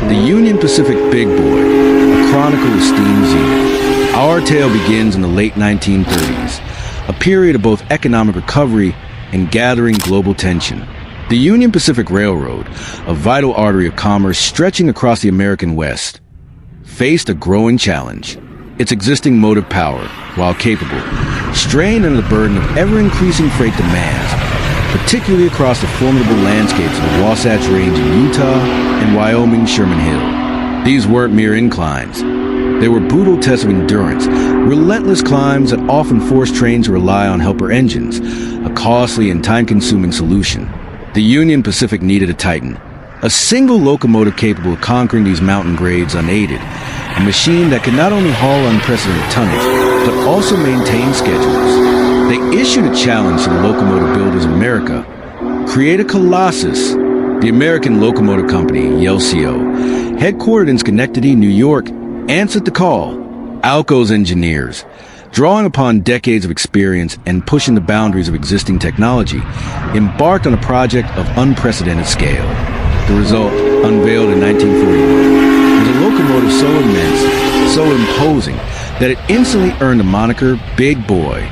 The Union Pacific Big Boy, a chronicle of steam Zenith. Our tale begins in the late 1930s, a period of both economic recovery and gathering global tension. The Union Pacific Railroad, a vital artery of commerce stretching across the American West, faced a growing challenge. Its existing motive power, while capable, strained under the burden of ever-increasing freight demands, particularly across the formidable landscapes of the Wasatch Range in Utah and Wyoming's Sherman Hill. These weren't mere inclines. They were brutal tests of endurance, relentless climbs that often forced trains to rely on helper engines, a costly and time-consuming solution. The Union Pacific needed a titan, a single locomotive capable of conquering these mountain grades unaided, a machine that could not only haul unprecedented tonnage, but also maintain schedules. They issued a challenge to the locomotive builders of America: create a colossus. The American Locomotive Company, LCO, headquartered in Schenectady, New York, answered the call. Alco's engineers, drawing upon decades of experience and pushing the boundaries of existing technology, embarked on a project of unprecedented scale. The result, unveiled in 1941, was a locomotive so immense, so imposing, that it instantly earned the moniker Big Boy.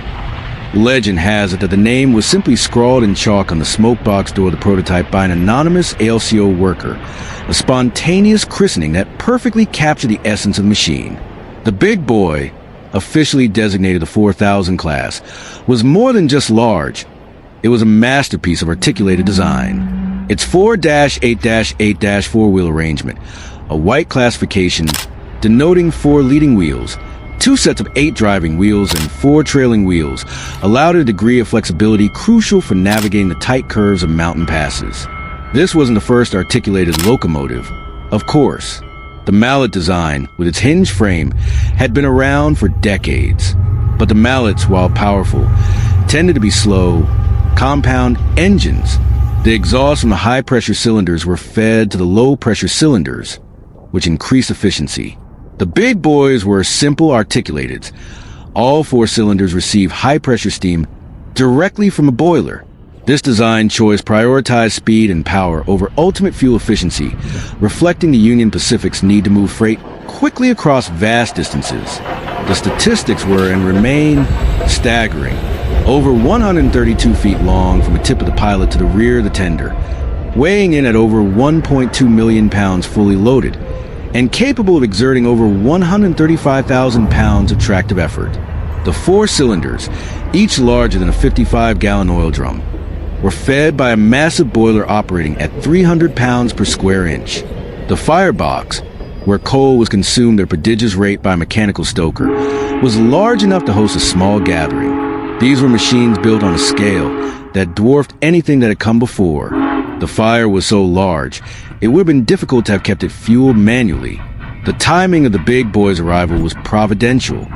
Legend has it that the name was simply scrawled in chalk on the smokebox door of the prototype by an anonymous ALCO worker, a spontaneous christening that perfectly captured the essence of the machine. The Big Boy, officially designated the 4000 class, was more than just large. It was a masterpiece of articulated design. Its 4-8-8 four-wheel arrangement, a white classification denoting 4 leading wheels, 2 sets of 8 driving wheels and 4 trailing wheels, allowed a degree of flexibility crucial for navigating the tight curves of mountain passes. This wasn't the first articulated locomotive. Of course, the mallet design, with its hinged frame, had been around for decades. But the mallets, while powerful, tended to be slow, compound engines. The exhaust from the high-pressure cylinders were fed to the low-pressure cylinders, which increased efficiency. The Big Boys were simple articulateds. All 4 cylinders receive high-pressure steam directly from a boiler. This design choice prioritized speed and power over ultimate fuel efficiency, reflecting the Union Pacific's need to move freight quickly across vast distances. The statistics were and remain staggering. Over 132 feet long from the tip of the pilot to the rear of the tender, weighing in at over 1.2 million pounds fully loaded, and capable of exerting over 135,000 pounds of tractive effort. The 4 cylinders, each larger than a 55-gallon oil drum, were fed by a massive boiler operating at 300 pounds per square inch. The firebox, where coal was consumed at a prodigious rate by a mechanical stoker, was large enough to host a small gathering. These were machines built on a scale that dwarfed anything that had come before. The fire was so large, it would have been difficult to have kept it fueled manually. The timing of the Big Boy's arrival was providential.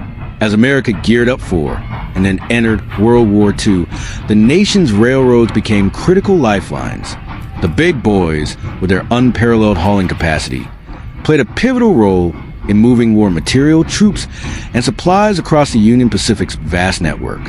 As America geared up for, and then entered World War II, the nation's railroads became critical lifelines. The Big Boys, with their unparalleled hauling capacity, played a pivotal role in moving war material, troops, and supplies across the Union Pacific's vast network.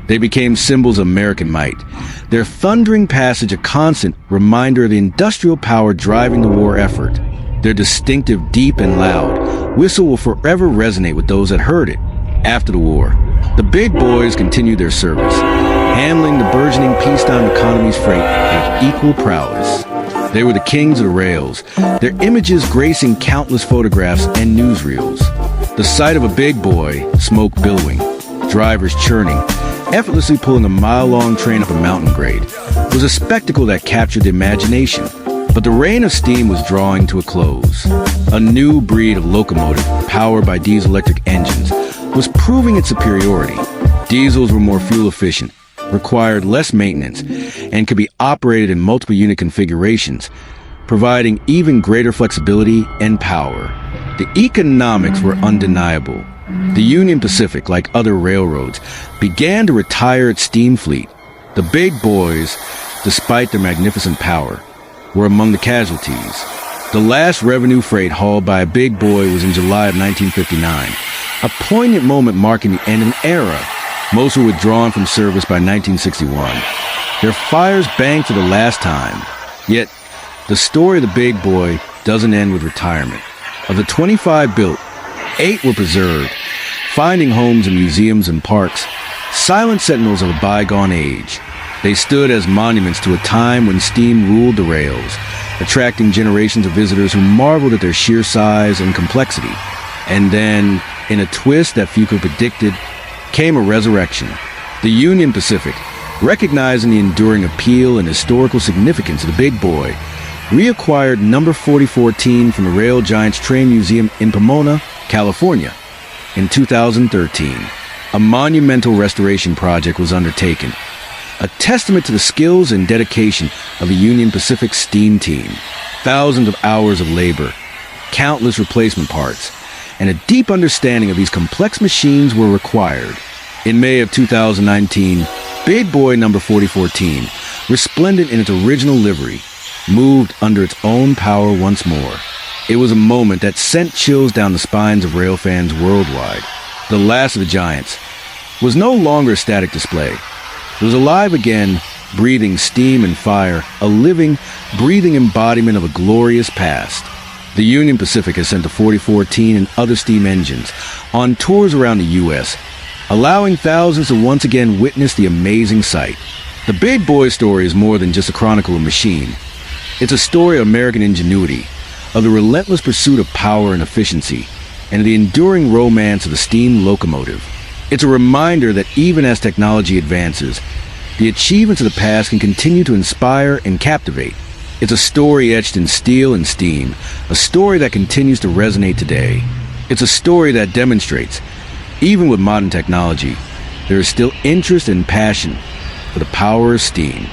They became symbols of American might, their thundering passage a constant reminder of the industrial power driving the war effort. Their distinctive deep and loud whistle will forever resonate with those that heard it. After the war, the Big Boys continued their service, handling the burgeoning peacetime economy's freight with equal prowess. They were the kings of the rails, their images gracing countless photographs and newsreels. The sight of a Big Boy, smoke billowing, drivers churning, effortlessly pulling a mile-long train up a mountain grade, was a spectacle that captured the imagination. But the reign of steam was drawing to a close. A new breed of locomotive, powered by diesel-electric engines, was proving its superiority. Diesels were more fuel efficient, required less maintenance, and could be operated in multiple unit configurations, providing even greater flexibility and power. The economics were undeniable. The Union Pacific, like other railroads, began to retire its steam fleet. The Big Boys, despite their magnificent power, were among the casualties. The last revenue freight hauled by a Big Boy was in July of 1959, a poignant moment marking the end of an era. Most were withdrawn from service by 1961. Their fires banged for the last time. Yet, the story of the Big Boy doesn't end with retirement. Of the 25 built, 8 were preserved, finding homes in museums and parks, silent sentinels of a bygone age. They stood as monuments to a time when steam ruled the rails, attracting generations of visitors who marveled at their sheer size and complexity. And then, in a twist that few could have predicted, came a resurrection. The Union Pacific, recognizing the enduring appeal and historical significance of the big boy, reacquired number 4014 from the Rail Giants Train Museum in Pomona, California. In 2013, a monumental restoration project was undertaken, a testament to the skills and dedication of the Union Pacific steam team. Thousands of hours of labor, countless replacement parts, and a deep understanding of these complex machines were required. In May of 2019, Big Boy number 4014, resplendent in its original livery, moved under its own power once more. It was a moment that sent chills down the spines of rail fans worldwide. The last of the Giants was no longer a static display. It was alive again, breathing steam and fire, a living, breathing embodiment of a glorious past. The Union Pacific has sent the 4014 and other steam engines on tours around the U.S., allowing thousands to once again witness the amazing sight. The Big Boy story is more than just a chronicle of machine. It's a story of American ingenuity, of the relentless pursuit of power and efficiency, and of the enduring romance of the steam locomotive. It's a reminder that even as technology advances, the achievements of the past can continue to inspire and captivate. It's a story etched in steel and steam, a story that continues to resonate today. It's a story that demonstrates, even with modern technology, there is still interest and passion for the power of steam.